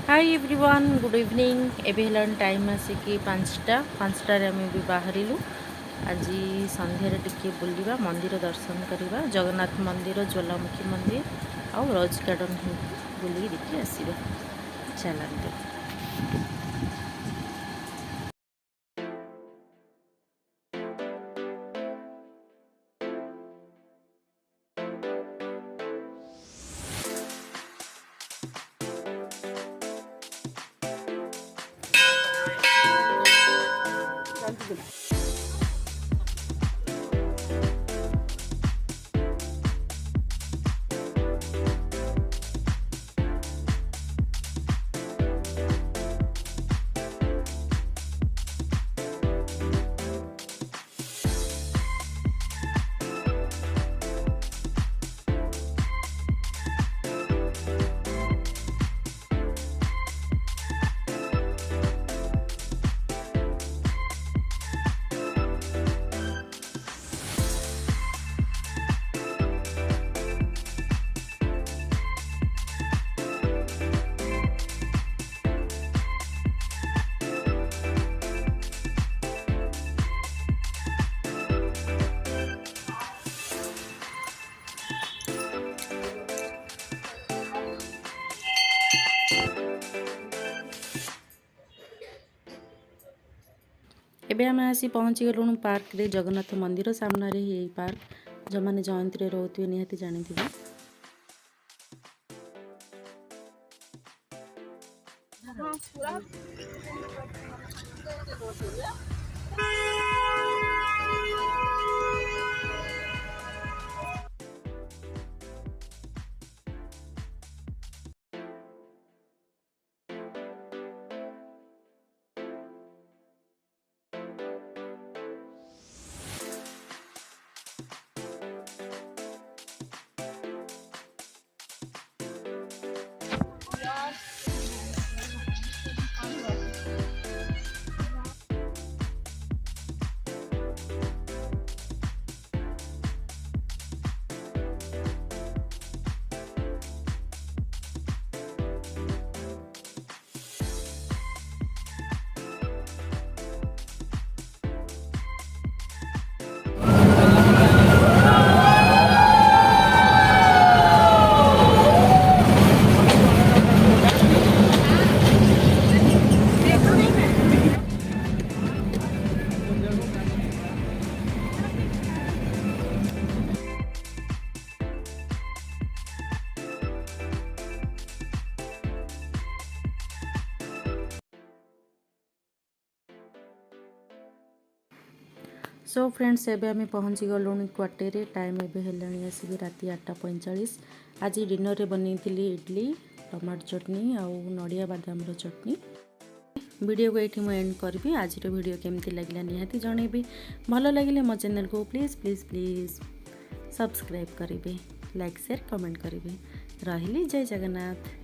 Hi everyone good evening एबे हेलान time आसिकी 5टा रे आमे भी बाहरिलु आज संध्यारे टिके बुलिबा मंदिर दर्शन करबा जगन्नाथ मंदिर ज्वालामुखी मंदिर आउ रोज गार्डन बुली देखि आसीबा चलते। एबे आम आसी पहुँची गलुणु पार्क रे जगन्नाथ मंदिर सामने रे ही पार्क जो माने जयंती रे रहउथि निहाती जानिथिबे। सो फ्रेंड्स एबे आमे पहुँची गलुणी क्वार्टर टाइम एबे हेलाणी आसिक राति 8:45। आज डिनर रे बनैथिली इडली टमाटो चटनी आउ नड़िया बादाम रो चटनी। वीडियो को ये एंड करी। आज वीडियो केमती लगे निहाती जनइबी। भल लगे मो चैनल को प्लीज प्लीज प्लीज सब्सक्राइब करेंगे, लाइक शेयर कमेंट करेंगे। रही जय जगन्नाथ।